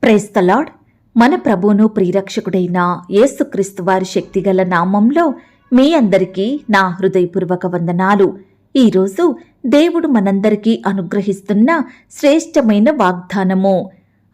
Praise the lord. మన ప్రభువును ప్రియరక్షకుడైన యేసుక్రీస్తు వారి శక్తిగల నామంలో మీ అందరికీ నా హృదయపూర్వక వందనాలు. ఈరోజు దేవుడు మనందరికీ అనుగ్రహిస్తున్న శ్రేష్టమైన వాగ్దానము,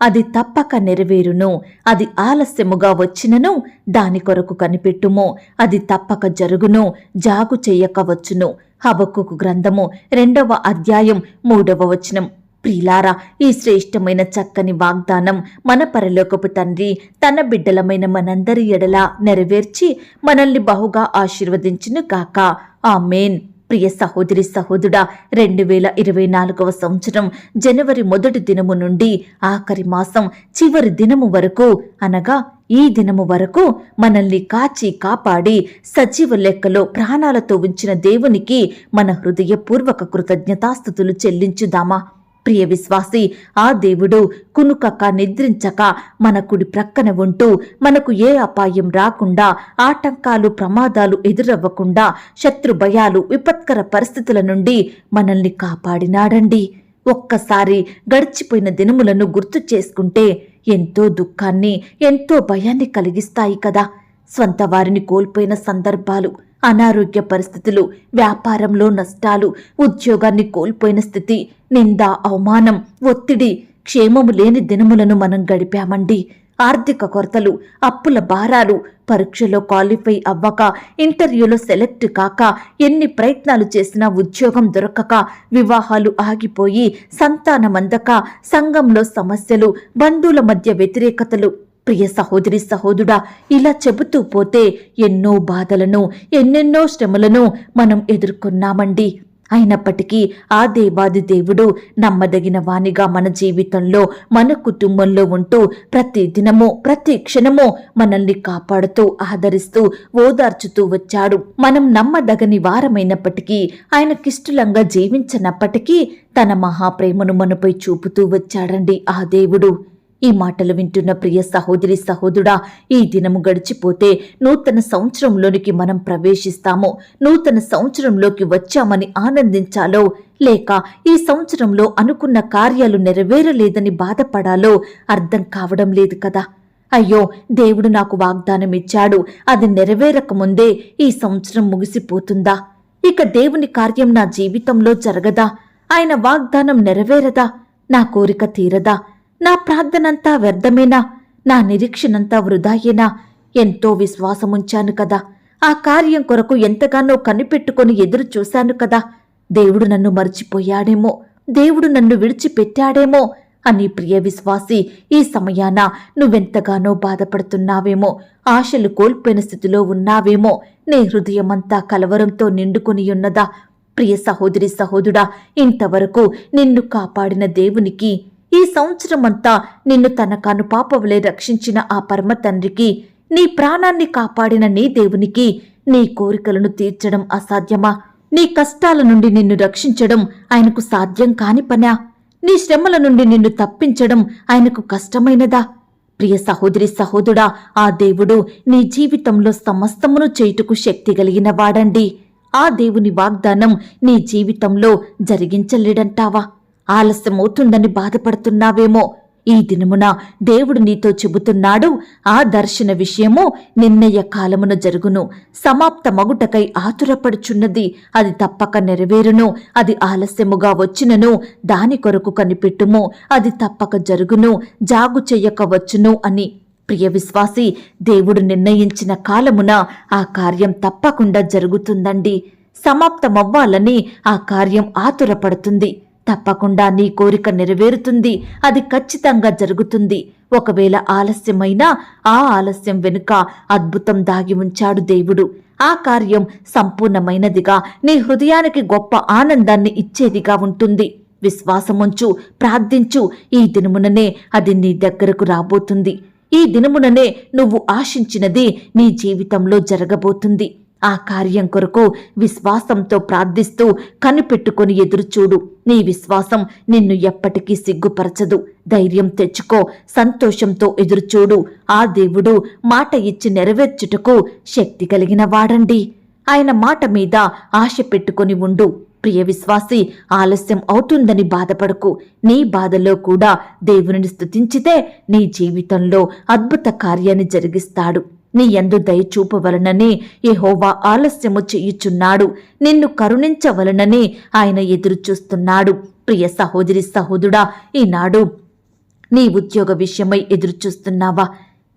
అది తప్పక నెరవేరును, అది ఆలస్యముగా వచ్చినను దాని కొరకు కనిపెట్టుము, అది తప్పక జరుగును, జాగు చెయ్యక వచ్చును. హబక్కూకు గ్రంథము 2వ అధ్యాయం 3వ వచనం. ప్రియులారా, ఈ శ్రేష్టమైన చక్కని వాగ్దానం మన పరలోకపు తండ్రి తన బిడ్డలమైన మనందరి ఎడల నెరవేర్చి మనల్ని బహుగా ఆశీర్వదించును గాక. ఆమేన్. ప్రియ సహోదరి సహోదరుడా, 2024వ సంవత్సరం జనవరి 1వ దినము నుండి ఆఖరి మాసం చివరి దినము వరకు, అనగా ఈ దినము వరకు మనల్ని కాచి కాపాడి సజీవ లెక్కలో ప్రాణాలతో ఉంచిన దేవునికి మన హృదయపూర్వక కృతజ్ఞతాస్తుతులు చెల్లించుదామా? ప్రియ విశ్వాసి, ఆ దేవుడు కునుకక నిద్రించక మన కుడి ప్రక్కన ఉంటూ మనకు ఏ అపాయం రాకుండా, ఆటంకాలు ప్రమాదాలు ఎదురవ్వకుండా, శత్రు భయాలు విపత్కర పరిస్థితుల నుండి మనల్ని కాపాడినాడండి. ఒక్కసారి గడిచిపోయిన దినములను గుర్తు చేసుకుంటే ఎంతో దుఃఖాన్ని, ఎంతో భయాన్ని కలిగిస్తాయి కదా. స్వంత వారిని కోల్పోయిన సందర్భాలు, అనారోగ్య పరిస్థితులు, వ్యాపారంలో నష్టాలు, ఉద్యోగాన్ని కోల్పోయిన స్థితి, నింద, అవమానం, ఒత్తిడి, క్షేమము లేని దినములను మనం గడిపామండి. ఆర్థిక కొరతలు, అప్పుల భారాలు, పరీక్షలో క్వాలిఫై అవ్వక, ఇంటర్వ్యూలో సెలెక్ట్ కాక, ఎన్ని ప్రయత్నాలు చేసినా ఉద్యోగం దొరకక, వివాహాలు ఆగిపోయి, సంతానమందక, సంఘంలో సమస్యలు, బంధువుల మధ్య వ్యతిరేకతలు. ప్రియ సహోదరి సహోదరుడా, ఇలా చెబుతూ పోతే ఎన్నో బాధలను, ఎన్నెన్నో శ్రమలను మనం ఎదుర్కొన్నామండి. అయినప్పటికీ ఆ దేవాది దేవుడు నమ్మదగిన వానిగా మన జీవితంలో, మన కుటుంబంలో ఉంటూ ప్రతి దినము, ప్రతి క్షణము మనల్ని కాపాడుతూ, ఆదరిస్తూ, ఓదార్చుతూ వచ్చాడు. మనం నమ్మదగని వారమైనప్పటికీ, ఆయనకిష్టలంగా జీవించనప్పటికీ తన మహాప్రేమను మనపై చూపుతూ వచ్చాడండి ఆ దేవుడు. ఈ మాటలు వింటున్న ప్రియ సహోదరి సహోదరుడా, ఈ దినము గడిచిపోతే నూతన సంవత్సరంలోనికి మనం ప్రవేశిస్తాము. నూతన సంవత్సరంలోకి వచ్చామని ఆనందించాలో, లేక ఈ సంవత్సరంలో అనుకున్న కార్యాలు నెరవేరలేదని బాధపడాలో అర్థం కావడం లేదు కదా. అయ్యో, దేవుడు నాకు వాగ్దానం ఇచ్చాడు, అది నెరవేరక ముందే ఈ సంవత్సరం ముగిసిపోతుందా? ఇక దేవుని కార్యం నా జీవితంలో జరగదా? ఆయన వాగ్దానం నెరవేరదా? నా కోరిక తీరదా? నా ప్రార్థనంతా వ్యర్థమేనా? నా నిరీక్షణంతా వృధాయేనా? ఎంతో విశ్వాసముంచాను కదా, ఆ కార్యం కొరకు ఎంతగానో కనిపెట్టుకొని ఎదురు చూశాను కదా. దేవుడు నన్ను మర్చిపోయాడేమో, దేవుడు నన్ను విడిచిపెట్టాడేమో అని ప్రియ విశ్వాసి, ఈ సమయాన నువ్వెంతగానో బాధపడుతున్నావేమో, ఆశలు కోల్పోయిన స్థితిలో ఉన్నావేమో. నీ హృదయమంతా కలవరంతో నిండుకొని ఉన్నదా? ప్రియ సహోదరి సహోదరుడా, ఇంతవరకు నిన్ను కాపాడిన దేవునికి, ఈ సంవత్సరమంతా నిన్ను తన కనుపాపవలే రక్షించిన ఆ పరమ తండ్రికి, నీ ప్రాణాన్ని కాపాడిన నీ దేవునికి నీ కోరికలను తీర్చడం అసాధ్యమా? నీ కష్టాల నుండి నిన్ను రక్షించడం ఆయనకు సాధ్యం కాని పనా? నీ శ్రమల నుండి నిన్ను తప్పించడం ఆయనకు కష్టమైనదా? ప్రియ సహోదరి సహోదరుడా, ఆ దేవుడు నీ జీవితంలో సమస్తమును చేయుటకు శక్తి కలిగిన వాడండి. ఆ దేవుని వాగ్దానం నీ జీవితంలో జరిగించలేడంటావా? ఆలస్యమవుతుందని బాధపడుతున్నావేమో. ఈ దినమున దేవుడు నీతో చెబుతున్నాడు, ఆ దర్శన విషయము నిర్ణయ కాలమున జరుగును, సమాప్త మగుటకై ఆతురపడుచున్నది, అది తప్పక నెరవేరును, అది ఆలస్యముగా వచ్చినను దాని కొరకు కనిపెట్టుము, అది తప్పక జరుగును, జాగు చెయ్యక వచ్చును అని. ప్రియ విశ్వాసి, దేవుడు నిర్ణయించిన కాలమున ఆ కార్యం తప్పకుండా జరుగుతుందండి. సమాప్తమవ్వాలని ఆ కార్యం ఆతురపడుతుంది. తప్పకుండా నీ కోరిక నెరవేరుతుంది, అది ఖచ్చితంగా జరుగుతుంది. ఒకవేళ ఆలస్యమైనా ఆ ఆలస్యం వెనుక అద్భుతం దాగి ఉంచాడు దేవుడు. ఆ కార్యం సంపూర్ణమైనదిగా, నీ హృదయానికి గొప్ప ఆనందాన్ని ఇచ్చేదిగా ఉంటుంది. విశ్వాసముంచు, ప్రార్థించు. ఈ దినముననే అది నీ దగ్గరకు రాబోతుంది. ఈ దినముననే నువ్వు ఆశించినది నీ జీవితంలో జరగబోతుంది. ఆ కార్యం కొరకు విశ్వాసంతో ప్రార్థిస్తూ కనిపెట్టుకొని ఎదురుచూడు. నీ విశ్వాసం నిన్ను ఎప్పటికీ సిగ్గుపరచదు. ధైర్యం తెచ్చుకో, సంతోషంతో ఎదురుచూడు. ఆ దేవుడు మాట ఇచ్చి నెరవేర్చుటకు శక్తి కలిగిన వాడండి. ఆయన మాట మీద ఆశ పెట్టుకొని ఉండు. ప్రియ విశ్వాసి, ఆలస్యం అవుతుందని బాధపడకు. నీ బాధలో కూడా దేవునిని స్తుతించితే నీ జీవితంలో అద్భుత కార్యాన్ని జరిగిస్తాడు. నీ యందు దయ చూపవలనని యెహోవా ఆలస్యము చేయుచున్నాడు. నిన్ను కరుణించవలనని ఆయన ఎదురుచూస్తున్నాడు. ప్రియ సహోదరి సహోదరుడా, ఈనాడు నీ ఉద్యోగ విషయమై ఎదురుచూస్తున్నావా?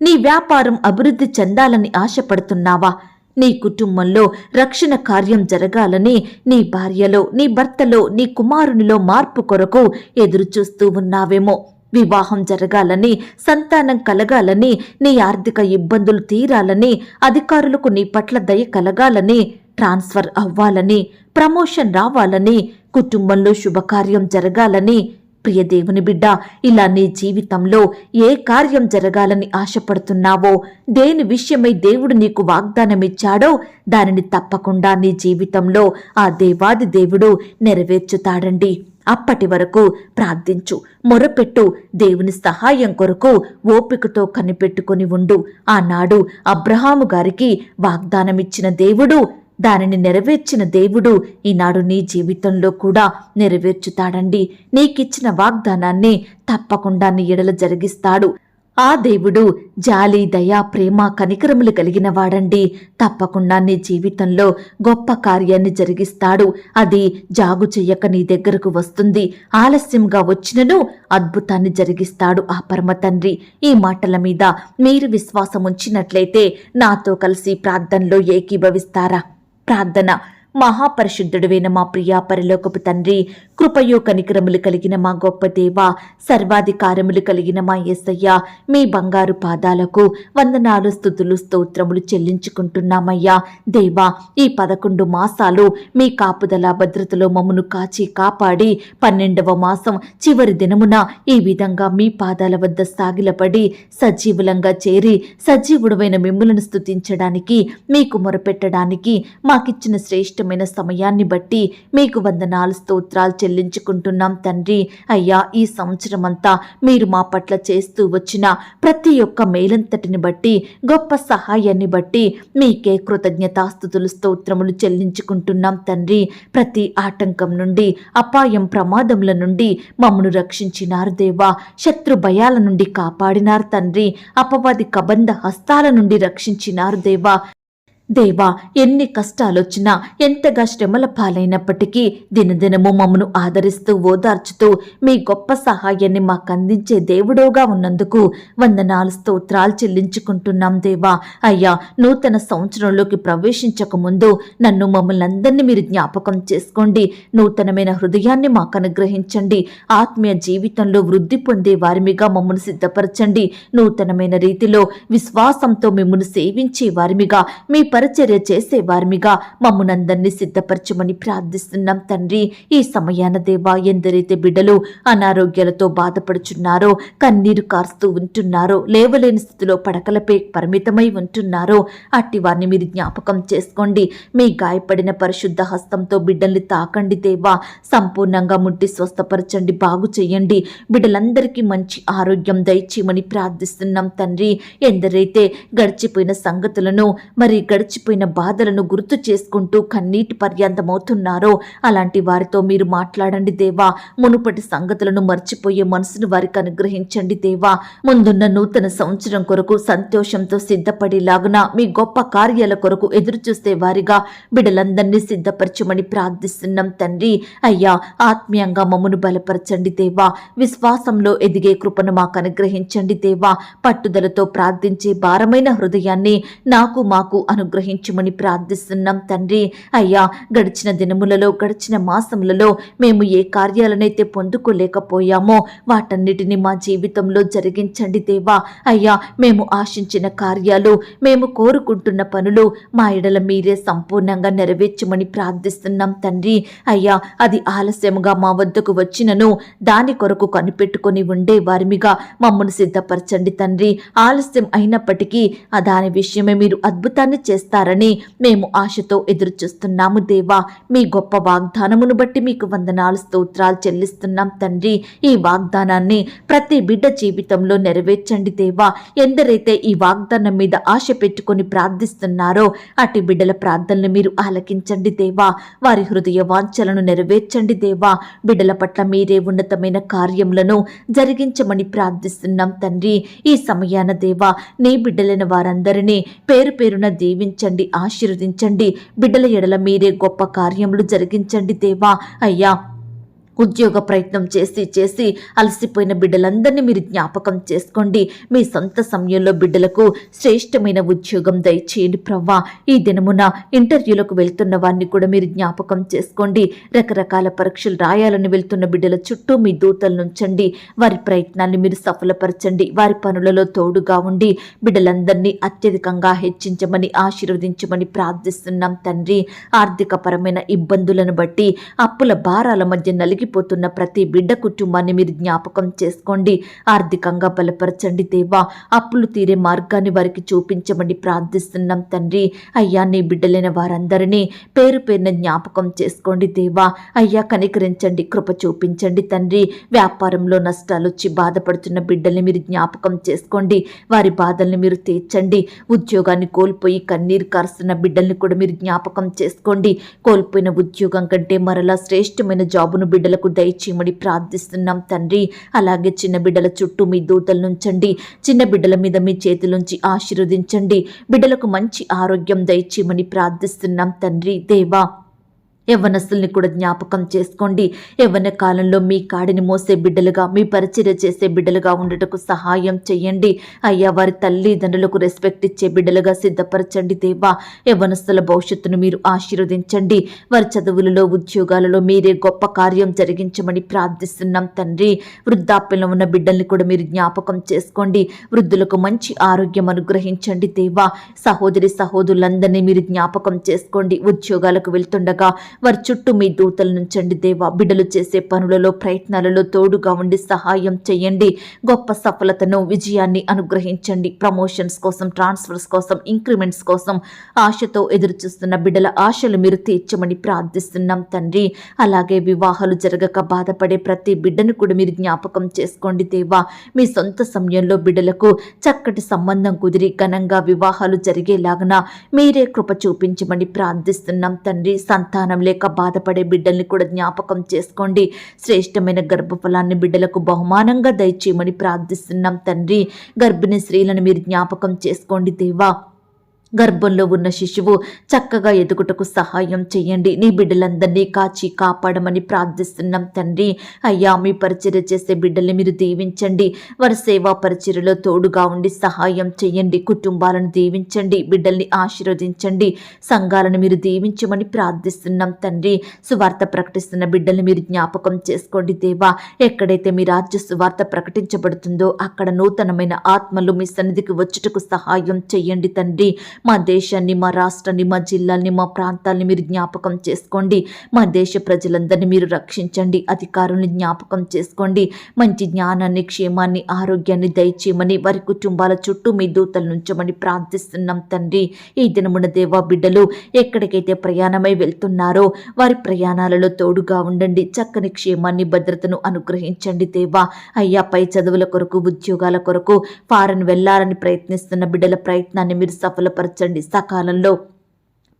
నీ వ్యాపారం అభివృద్ధి చెందాలని ఆశపడుతున్నావా? నీ కుటుంబంలో రక్షణ కార్యం జరగాలని, నీ భార్యలో, నీ భర్తలో, నీ కుమారునిలో మార్పు కొరకు ఎదురుచూస్తూ ఉన్నావేమో. వివాహం జరగాలని, సంతానం కలగాలని, నీ ఆర్థిక ఇబ్బందులు తీరాలని, అధికారులకు నీ పట్ల దయ కలగాలని, ట్రాన్స్ఫర్ అవ్వాలని, ప్రమోషన్ రావాలని, కుటుంబంలో శుభకార్యం జరగాలని. ప్రియ దేవుని బిడ్డ, ఇలా నీ జీవితంలో ఏ కార్యం జరగాలని ఆశపడుతున్నావో, దేని విషయమై దేవుడు నీకు వాగ్దానమిచ్చాడో దానిని తప్పకుండా నీ జీవితంలో ఆ దేవాది దేవుడు నెరవేర్చుతాడండి. అప్పటి వరకు ప్రార్థించు, మొరపెట్టు, దేవుని సహాయం కొరకు ఓపికతో కనిపెట్టుకుని ఉండు. ఆనాడు అబ్రహాము గారికి వాగ్దానమిచ్చిన దేవుడు, దానిని నెరవేర్చిన దేవుడు ఈనాడు నీ జీవితంలో కూడా నెరవేర్చుతాడండి. నీకిచ్చిన వాగ్దానాన్ని తప్పకుండా నీ ఎడల జరిగిస్తాడు. ఆ దేవుడు జాలి, దయ, ప్రేమ, కనికరములు కలిగిన వాడండి. తప్పకుండా నీ జీవితంలో గొప్ప కార్యాన్ని జరిగిస్తాడు. అది జాగు చెయ్యక నీ దగ్గరకు వస్తుంది. ఆలస్యంగా వచ్చినను అద్భుతాన్ని జరిగిస్తాడు ఆ పరమ తండ్రి. ఈ మాటల మీద మీరు విశ్వాసం ఉంచినట్లయితే నాతో కలిసి ప్రార్థనలో ఏకీభవిస్తారా? ప్రార్థన. మహాపరిశుద్ధుడువైన మా ప్రియా పరలోకపు తండ్రి, కృపయో కనికరములు కలిగిన మా గొప్ప దేవా, సర్వాధికారములు కలిగిన మా యేసయ్య, మీ బంగారు పాదాలకు వందనాలు, స్తుతులు, స్తోత్రములు చెల్లించుకుంటున్నామయ్యా. దేవా, ఈ 11 మాసాలు మీ కాపుదల భద్రతలో మమ్మను కాచి కాపాడి 12వ మాసం చివరి దినమున ఈ విధంగా మీ పాదాల వద్ద సాగిలపడి సజీవులంగా చేరి సజీవుడమైన మిమ్ములను స్తుతించడానికి, మీకు మొరపెట్టడానికి మాకిచ్చిన శ్రేష్ఠమైన సమయాన్ని బట్టి మీకు వందనాలు, స్తోత్రాలు చెల్లించుకుంటున్నాం తండ్రి. అయ్యా, ఈ సంవత్సరం అంతా మీరు మా పట్ల చేస్తూ వచ్చిన ప్రతి ఒక్క మేలంతటిని బట్టి, గొప్ప సహాయాన్ని బట్టి మీకే కృతజ్ఞతాస్తుతులు, స్తోత్రములు చెల్లించుకుంటున్నాం తండ్రి. ప్రతి ఆటంకం నుండి, అపాయం, ప్రమాదముల నుండి మమ్మను రక్షించినారు దేవా. శత్రు భయాల నుండి కాపాడినారు తండ్రి. అపవాది కబంధ హస్తాల నుండి రక్షించినారు దేవా. దేవా, ఎన్ని కష్టాలొచ్చినా, ఎంతగా శ్రమల పాలైనప్పటికీ దినదినము మమ్మను ఆదరిస్తూ ఓదార్చుతూ మీ గొప్ప సహాయాన్ని మాకందించే దేవుడోగా ఉన్నందుకు వందనాలు, స్తోత్రాలు చెల్లించుకుంటున్నాం దేవా. అయ్యా, నూతన సంవత్సరంలోకి ప్రవేశించక ముందు నన్ను, మమ్మల్ని అందరినీ మీరు జ్ఞాపకం చేసుకోండి. నూతనమైన హృదయాన్ని మాకు అనుగ్రహించండి. ఆత్మీయ జీవితంలో వృద్ధి పొందే వారిమిగా మమ్మల్ని సిద్ధపరచండి. నూతనమైన రీతిలో విశ్వాసంతో మిమ్మల్ని సేవించే వారిమిగా, మీ పరిచర్య చేసే వారిమిగా మమ్మునందరినీ సిద్ధపరచమని ప్రార్థిస్తున్నాం తండ్రి. ఈ సమయాన దేవా, ఎందరైతే బిడ్డలు అనారోగ్యాలతో బాధపడుచున్నారో, కన్నీరు కారుస్తూ ఉంటున్నారో, లేవలేని స్థితిలో పడకలపై పరిమితమై ఉంటున్నారో అట్టి వారిని మీరు జ్ఞాపకం చేసుకోండి. మీ గాయపడిన పరిశుద్ధ హస్తంతో బిడ్డల్ని తాకండి దేవా. సంపూర్ణంగా ముట్టి స్వస్థపరచండి, బాగు చేయండి. బిడ్డలందరికీ మంచి ఆరోగ్యం దయచేయమని ప్రార్థిస్తున్నాం తండ్రి. ఎందరైతే గడిచిపోయిన సంగతులను, మరి గడిచిపోయిన బాధలను గుర్తు చేసుకుంటూ కన్నీటి పర్యంతమవుతున్నారో అలాంటి వారితో మీరు మాట్లాడండి దేవా. మునుపటి సంగతులను మర్చిపోయే మనసును వారికి అనుగ్రహించండి దేవా. ముందున్న నూతన సంవత్సరం కొరకు సంతోషంతో సిద్ధపడేలాగున, మీ గొప్ప కార్యాల కొరకు ఎదురుచూస్తే వారిగా బిడ్డలందరినీ సిద్ధపరచమని ప్రార్థిస్తున్నాం తండ్రి. అయ్యా, ఆత్మీయంగా మమ్మను బలపరచండి దేవా. విశ్వాసంలో ఎదిగే కృపను మాకు అనుగ్రహించండి దేవా. పట్టుదలతో ప్రార్థించే భారమైన హృదయాన్ని నాకు, మాకు అనుగ్రహించమని ప్రార్థిస్తున్నాం తండ్రి. అయ్యా, గడిచిన దినములలో, గడిచిన మాసములలో మేము ఏ కార్యాలనైతే పొందుకోలేకపోయామో వాటన్నిటిని మా జీవితంలో జరిగించండి దేవా. అయ్యా, మేము ఆశించిన కార్యాలు, మేము కోరుకుంటున్న పనులు మా ఎడల మీరే సంపూర్ణంగా నెరవేర్చమని ప్రార్థిస్తున్నాం తండ్రి. అయ్యా, అది ఆలస్యముగా మా వద్దకు వచ్చినను దాని కొరకు కనిపెట్టుకొని ఉండే వారిమిగా మమ్మల్ని సిద్ధపరచండి తండ్రి. ఆలస్యం అయినప్పటికీ దాని విషయమే మీరు అద్భుతాన్ని చేస్తారని మేము ఆశతో ఎదురు చూస్తున్నాము దేవా. మీ గొప్ప వాగ్దానమును బట్టి మీకు వందనాలు స్తోత్రాలు చెల్లిస్తున్నాం తండ్రి. ఈ వాగ్దానాన్ని ప్రతి బిడ్డ జీవితంలో నెరవేర్చండి దేవా. ఎందరైతే ఈ వాగ్దానం మీద ఆశ పెట్టుకొని ప్రార్థిస్తున్నారో అటు బిడ్డల ప్రార్థనలు మీరు ఆలకించండి దేవా. వారి హృదయ వాంఛలను నెరవేర్చండి దేవా. బిడ్డల పట్ల మీరే ఉన్నతమైన కార్యములను జరిగించమని ప్రార్థిస్తున్నాం తండ్రి. ఈ సమయాన దేవా, నీ బిడ్డలైన వారందరినీ పేరు పేరున దీవించండి, ఆశీర్వదించండి. బిడ్డల ఎడల మీరే గొప్ప కార్యములు జరిగించండి దేవా. అయ్యా, ఉద్యోగ ప్రయత్నం చేసి అలసిపోయిన బిడ్డలందరినీ మీరు జ్ఞాపకం చేసుకోండి. మీ సొంత సమయంలో బిడ్డలకు శ్రేష్టమైన ఉద్యోగం దయచేయండి ప్రవ్వా. ఈ దినమున ఇంటర్వ్యూలకు వెళ్తున్న వారిని కూడా మీరు జ్ఞాపకం చేసుకోండి. రకరకాల పరీక్షలు రాయాలని వెళ్తున్న బిడ్డల చుట్టూ మీ దూతలను ఉంచండి. వారి ప్రయత్నాన్ని మీరు సఫలపరచండి. వారి పనులలో తోడుగా ఉండి బిడ్డలందరినీ అత్యధికంగా హెచ్చించమని ఆశీర్వదించమని ప్రార్థిస్తున్నాం తండ్రి. ఆర్థిక పరమైన ఇబ్బందులను బట్టి అప్పుల భారాల మధ్య నలిగిపోతున్న ప్రతి బిడ్డ కుటుంబాన్ని మీరు జ్ఞాపకం చేసుకోండి. ఆర్థికంగా బలపరచండి దేవా. అప్పులు తీరే మార్గాన్ని వారికి చూపించమని ప్రార్థిస్తున్నాం తండ్రి. అయ్యా, నీ బిడ్డలైన వారందరినీ పేరు పేరున జ్ఞాపకం చేసుకోండి దేవా. అయ్యా, కనికరించండి, కృప చూపించండి తండ్రి. వ్యాపారంలో నష్టాలు వచ్చి బాధపడుతున్న బిడ్డల్ని మీరు జ్ఞాపకం చేసుకోండి. వారి బాధల్ని మీరు తీర్చండి. ఉద్యోగాన్ని కోల్పోయి కన్నీరు కారుస్తున్న బిడ్డల్ని కూడా మీరు జ్ఞాపకం చేసుకోండి. కోల్పోయిన ఉద్యోగం కంటే మరలా శ్రేష్టమైన జాబును బిడ్డలకు దయచేయమని ప్రార్థిస్తున్నాం తండ్రి. అలాగే చిన్న బిడ్డల చుట్టూ మీ దూతలు నుంచండి. చిన్న బిడ్డల మీద మీ చేతులుంచి ఆశీర్వదించండి. బిడ్డలకు మంచి ఆరోగ్యం దయచేయమని ప్రార్థిస్తున్నాం తండ్రి. దేవా, యవ్వనస్తుల్ని కూడా జ్ఞాపకం చేసుకోండి. యవ్వన కాలంలో మీ కాడిని మోసే బిడ్డలుగా, మీ పరిచర్య చేసే బిడ్డలుగా ఉండటకు సహాయం చేయండి. అయ్యా, వారి తల్లిదండ్రులకు రెస్పెక్ట్ ఇచ్చే బిడ్డలుగా సిద్ధపరచండి దేవా. యవ్వనస్తుల భవిష్యత్తును మీరు ఆశీర్వదించండి. వారి చదువులలో, ఉద్యోగాలలో మీరే గొప్ప కార్యం జరిగించమని ప్రార్థిస్తున్నాం తండ్రి. వృద్ధాప్యంలో ఉన్న బిడ్డల్ని కూడా మీరు జ్ఞాపకం చేసుకోండి. వృద్ధులకు మంచి ఆరోగ్యం అనుగ్రహించండి దేవా. సహోదరి సహోదరులందరినీ మీరు జ్ఞాపకం చేసుకోండి. ఉద్యోగాలకు వెళ్తుండగా వారి చుట్టూ మీ దూతలు నుంచండి దేవా. బిడ్డలు చేసే పనులలో, ప్రయత్నాలలో తోడుగా ఉండి సహాయం చేయండి. గొప్ప సఫలతను, విజయాన్ని అనుగ్రహించండి. ప్రమోషన్స్ కోసం, ట్రాన్స్ఫర్స్ కోసం, ఇంక్రిమెంట్స్ కోసం ఆశతో ఎదురు చూస్తున్న బిడ్డల ఆశలు మీరు తీర్చమని ప్రార్థిస్తున్నాం తండ్రి. అలాగే వివాహాలు జరగక బాధపడే ప్రతి బిడ్డను కూడా మీరు జ్ఞాపకం చేసుకోండి దేవా. మీ సొంత సమయంలో బిడ్డలకు చక్కటి సంబంధం కుదిరి ఘనంగా వివాహాలు జరిగేలాగన మీరే కృప చూపించమని ప్రార్థిస్తున్నాం తండ్రి. సంతానం లేక బాధపడే బిడ్డల్ని కూడా జ్ఞాపకం చేసుకోండి. శ్రేష్టమైన గర్భఫలాన్ని బిడ్డలకు బహుమానంగా దయచేయమని ప్రార్థిస్తున్నాం తండ్రి. గర్భిణీ స్త్రీలను మీరు జ్ఞాపకం చేసుకోండి దేవా. గర్భంలో ఉన్న శిశువు చక్కగా ఎదుగుటకు సహాయం చేయండి. నీ బిడ్డలందరినీ కాచి కాపాడమని ప్రార్థిస్తున్నాం తండ్రి. అయ్యా, మీ పరిచర్య చేసే బిడ్డల్ని మీరు దీవించండి. వారి సేవా పరిచర్యలో తోడుగా ఉండి సహాయం చేయండి. కుటుంబాలను దీవించండి. బిడ్డల్ని ఆశీర్వదించండి. సంఘాలను మీరు దీవించమని ప్రార్థిస్తున్నాం తండ్రి. సువార్త ప్రకటిస్తున్న బిడ్డల్ని మీరు జ్ఞాపకం చేసుకోండి దేవా. ఎక్కడైతే మీ రాజ్య సువార్త ప్రకటించబడుతుందో అక్కడ నూతనమైన ఆత్మలు మీ సన్నిధికి వచ్చుటకు సహాయం చేయండి తండ్రి. మా దేశాన్ని, మా రాష్ట్రాన్ని, మా జిల్లాల్ని, మా ప్రాంతాల్ని మీరు జ్ఞాపకం చేసుకోండి. మా దేశ ప్రజలందరినీ మీరు రక్షించండి. అధికారుల్ని జ్ఞాపకం చేసుకోండి. మంచి జ్ఞానాన్ని, క్షేమాన్ని, ఆరోగ్యాన్ని దయచేయమని వారి కుటుంబాల చుట్టూ మీ దూతలు నుంచమని ప్రార్థిస్తున్నాం తండ్రి. ఈ దినమున దేవా, బిడ్డలు ఎక్కడికైతే ప్రయాణమై వెళ్తున్నారో వారి ప్రయాణాలలో తోడుగా ఉండండి. చక్కని క్షేమాన్ని, భద్రతను అనుగ్రహించండి దేవా. అయ్యా, పై చదువుల కొరకు, ఉద్యోగాల కొరకు ఫారెన్ వెళ్లాలని ప్రయత్నిస్తున్న బిడ్డల ప్రయత్నాన్ని మీరు సఫలపరచండి. సకాలంలో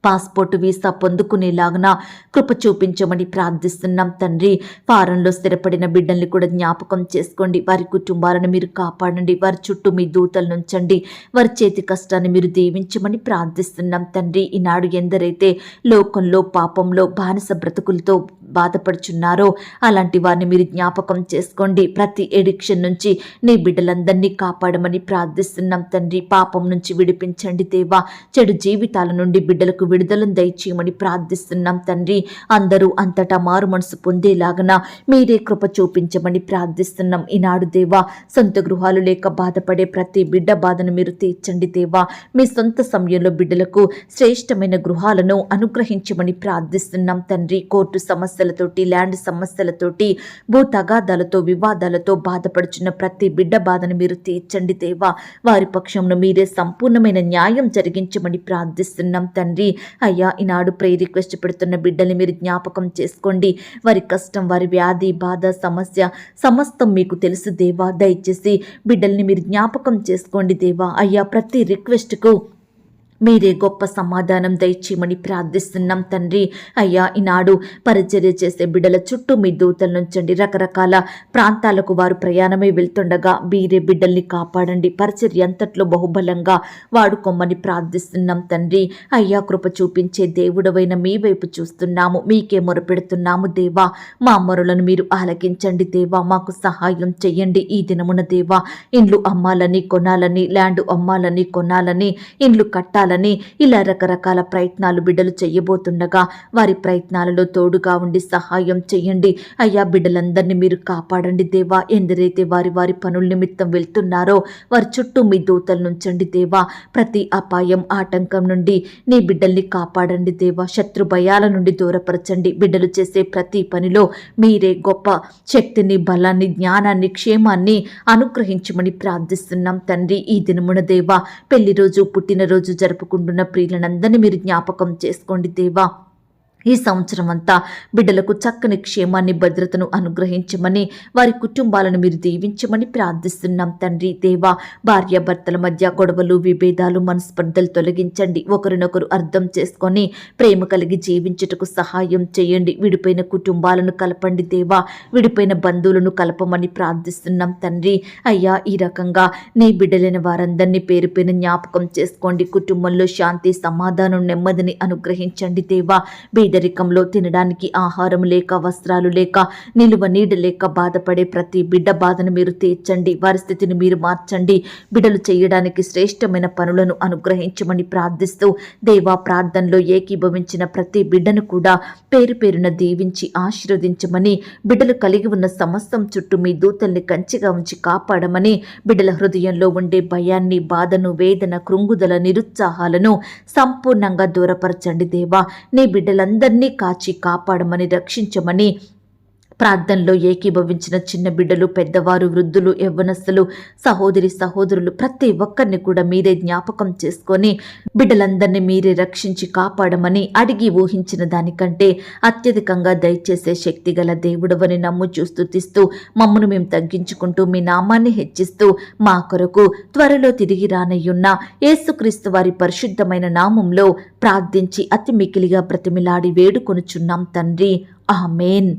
పాస్పోర్ట్, వీసా పొందుకునేలాగన కృప చూపించమని ప్రార్థిస్తున్నాం తండ్రి. ఫారెన్లో స్థిరపడిన బిడ్డల్ని కూడా జ్ఞాపకం చేసుకోండి. వారి కుటుంబాలను మీరు కాపాడండి. వారి చుట్టూ మీ దూతలు నుంచండి. వారి చేతి కష్టాన్ని మీరు దీవించమని ప్రార్థిస్తున్నాం తండ్రి. ఈనాడు ఎందరైతే లోకంలో, పాపంలో, బానిస బ్రతుకులతో బాధపడుచున్నారో అలాంటి వారిని మీరు జ్ఞాపకం చేసుకోండి. ప్రతి ఎడిక్షన్ నుంచి నీ బిడ్డలందరినీ కాపాడమని ప్రార్థిస్తున్నాం తండ్రి. పాపం నుంచి విడిపించండి దేవా. చెడు జీవితాల నుండి బిడ్డలకు విడుదలను దయచేయమని ప్రార్థిస్తున్నాం తండ్రి. అందరూ అంతటా మారు మనసు పొందేలాగన మీరే కృప చూపించమని ప్రార్థిస్తున్నాం. ఈనాడు దేవా, సొంత గృహాలు లేక బాధపడే ప్రతి బిడ్డ బాధను మీరు తీర్చండి దేవా. మీ సొంత సమయంలో బిడ్డలకు శ్రేష్టమైన గృహాలను అనుగ్రహించమని ప్రార్థిస్తున్నాం తండ్రి. కోర్టు సమస్య సమస్యలతోటి, ల్యాండ్ సమస్యలతోటి, భూ తగాదాలతో, వివాదాలతో బాధపడుచున్న ప్రతి బిడ్డ బాధను మీరు తీర్చండి దేవా. వారి పక్షంలో మీరే సంపూర్ణమైన న్యాయం జరిగించమని ప్రార్థిస్తున్నాం తండ్రి. అయ్యా, ఈనాడు ప్రేయర్ రిక్వెస్ట్ పెడుతున్న బిడ్డల్ని మీరు జ్ఞాపకం చేసుకోండి. వారి కష్టం, వారి వ్యాధి, బాధ, సమస్య సమస్తం మీకు తెలుసు దేవా. దయచేసి బిడ్డల్ని మీరు జ్ఞాపకం చేసుకోండి దేవా. అయ్యా, ప్రతి రిక్వెస్ట్కు మీరే గొప్ప సమాధానం దయచేయమని ప్రార్థిస్తున్నాం తండ్రి. అయ్యా, ఈనాడు పరిచర్య చేసే బిడ్డల చుట్టూ మీ దూతలు నుంచండి. రకరకాల ప్రాంతాలకు వారు ప్రయాణమై వెళ్తుండగా మీరే బిడ్డల్ని కాపాడండి. పరిచర్య అంతట్లో బహుబలంగా వాడుకోమని ప్రార్థిస్తున్నాం తండ్రి. అయ్యా, కృప చూపించే దేవుడవైన మీ వైపు చూస్తున్నాము, మీకే మొరపెడుతున్నాము దేవా. మా మొరలను మీరు ఆలకించండి దేవా. మాకు సహాయం చెయ్యండి ఈ దినమున దేవా. ఇండ్లు అమ్మాలని, కొనాలని, ల్యాండ్ అమ్మాలని, కొనాలని, ఇండ్లు కట్టాలని, ఇలా రకరకాల ప్రయత్నాలు బిడ్డలు చెయ్యబోతుండగా వారి ప్రయత్నాలలో తోడుగా ఉండి సహాయం చెయ్యండి. అయ్యా, బిడ్డలందరినీ మీరు కాపాడండి దేవా. ఎందరైతే వారి వారి పనుల నిమిత్తం వెళ్తున్నారో వారి చుట్టూ మీ దూతలు నుంచండి దేవా. ప్రతి అపాయం, ఆటంకం నుండి నీ బిడ్డల్ని కాపాడండి దేవా. శత్రు భయాల నుండి దూరపరచండి. బిడ్డలు చేసే ప్రతి పనిలో మీరే గొప్ప శక్తిని, బలాన్ని, జ్ఞానాన్ని, క్షేమాన్ని అనుగ్రహించమని ప్రార్థిస్తున్నాం తండ్రి. ఈ దినమున దేవా, పెళ్లి రోజు, పుట్టినరోజు జరుపుకుంటున్న ప్రియులనందరినీ మీరు జ్ఞాపకం చేసుకోండి దేవా. ఈ సంవత్సరం అంతా బిడ్డలకు చక్కని క్షేమాన్ని, భద్రతను అనుగ్రహించమని, వారి కుటుంబాలను మీరు దీవించమని ప్రార్థిస్తున్నాం తండ్రి దేవా. భార్యాభర్తల మధ్య గొడవలు, విభేదాలు, మనస్పర్ధలు తొలగించండి. ఒకరినొకరు అర్థం చేసుకొని ప్రేమ కలిగి జీవించుటకు సహాయం చేయండి. విడిపోయిన కుటుంబాలను కలపండి దేవా. విడిపోయిన బంధువులను కలపమని ప్రార్థిస్తున్నాం తండ్రి. అయ్యా, ఈ రకంగా నీ బిడ్డలైన వారందరినీ పేరు పేరు జ్ఞాపకం చేసుకోండి. కుటుంబంలో శాంతి, సమాధానం, నెమ్మదిని అనుగ్రహించండి దేవా. పేదరికంలో తినడానికి ఆహారం లేక, వస్త్రాలు లేక, నిలువ నీడ లేక బాధపడే ప్రతి బిడ్డ బాధను మీరు తీర్చండి. వారి స్థితిని మీరు మార్చండి. బిడ్డలు చేయడానికి శ్రేష్టమైన పనులను అనుగ్రహించమని ప్రార్థిస్తూ దేవా, ప్రార్థనలో ఏకీభవించిన ప్రతి బిడ్డను కూడా పేరు పేరున దీవించి ఆశీర్వదించమని, బిడ్డలు కలిగి ఉన్న సమస్తం చుట్టూ మీ దూతల్ని కంచిగా ఉంచి కాపాడమని, బిడ్డల హృదయంలో ఉండే భయాన్ని, బాధను, వేదన, కృంగుదల, నిరుత్సాహాలను సంపూర్ణంగా దూరపరచండి దేవా. నీ బిడ్డలందరినీ కాచి కాపాడమని, రక్షించమని ప్రార్థనలో ఏకీభవించిన చిన్న బిడ్డలు, పెద్దవారు, వృద్ధులు, యవ్వనస్తులు, సహోదరి సహోదరులు ప్రతి ఒక్కరిని కూడా మీరే జ్ఞాపకం చేసుకొని బిడ్డలందరినీ మీరే రక్షించి కాపాడమని, అడిగి ఊహించిన దానికంటే అత్యధికంగా దయచేసే శక్తి గల దేవుడవని నమ్ముచూ స్తుతిస్తూ మమ్మను మేము తగ్గించుకుంటూ మీ నామాన్ని హెచ్చిస్తూ మా కొరకు త్వరలో తిరిగి రానయ్యున్న యేసుక్రీస్తు వారి పరిశుద్ధమైన నామంలో ప్రార్థించి అతి మికిలిగా బ్రతిమిలాడి వేడుకొనుచున్నాం తండ్రి. ఆమేన్.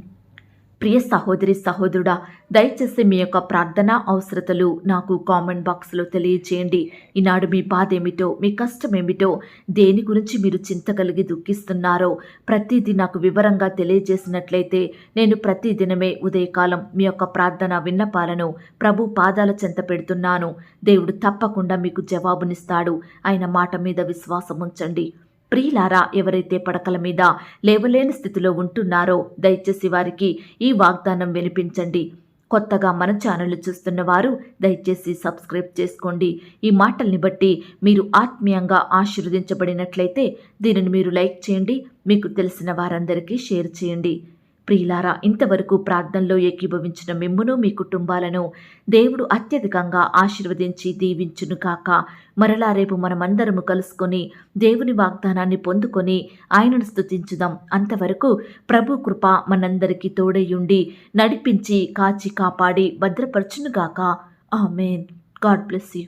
ప్రియ సహోదరి సహోదరుడా, దయచేసి మీ యొక్క ప్రార్థన అవసరతలు నాకు కామెంట్ బాక్స్లో తెలియజేయండి. ఈనాడు మీ బాధ ఏమిటో, మీ కష్టం ఏమిటో, దేని గురించి మీరు చింత కలిగి దుఃఖిస్తున్నారో ప్రతిదీ నాకు వివరంగా తెలియజేసినట్లయితే నేను ప్రతిదినమే ఉదయకాలం మీ యొక్క ప్రార్థన విన్నపాలను ప్రభు పాదాల చెంత పెడుతున్నాను. దేవుడు తప్పకుండా మీకు జవాబునిస్తాడు. ఆయన మాట మీద విశ్వాసం ఉంచండి. ప్రియులారా, ఎవరైతే పడకల మీద లేవలేని స్థితిలో ఉంటున్నారో దయచేసి వారికి ఈ వాగ్దానం వినిపించండి. కొత్తగా మన ఛానల్ చూస్తున్న వారు దయచేసి సబ్స్క్రైబ్ చేసుకోండి. ఈ మాటల్ని బట్టి మీరు ఆత్మీయంగా ఆశీర్వదించబడినట్లయితే దీనిని మీరు లైక్ చేయండి, మీకు తెలిసిన వారందరికీ షేర్ చేయండి. ప్రియులారా, ఇంతవరకు ప్రార్థనలో ఏకీభవించిన మిమ్మును, మీ కుటుంబాలను దేవుడు అత్యధికంగా ఆశీర్వదించి దీవించును కాక. మరలా రేపు మనమందరము కలుసుకొని దేవుని వాగ్దానాన్ని పొందుకొని ఆయనను స్తుతించుదాం. అంతవరకు ప్రభు కృప మనందరికీ తోడయ్యుండి నడిపించి కాచి కాపాడి భద్రపరచునుగాక. ఆమేన్. God bless you.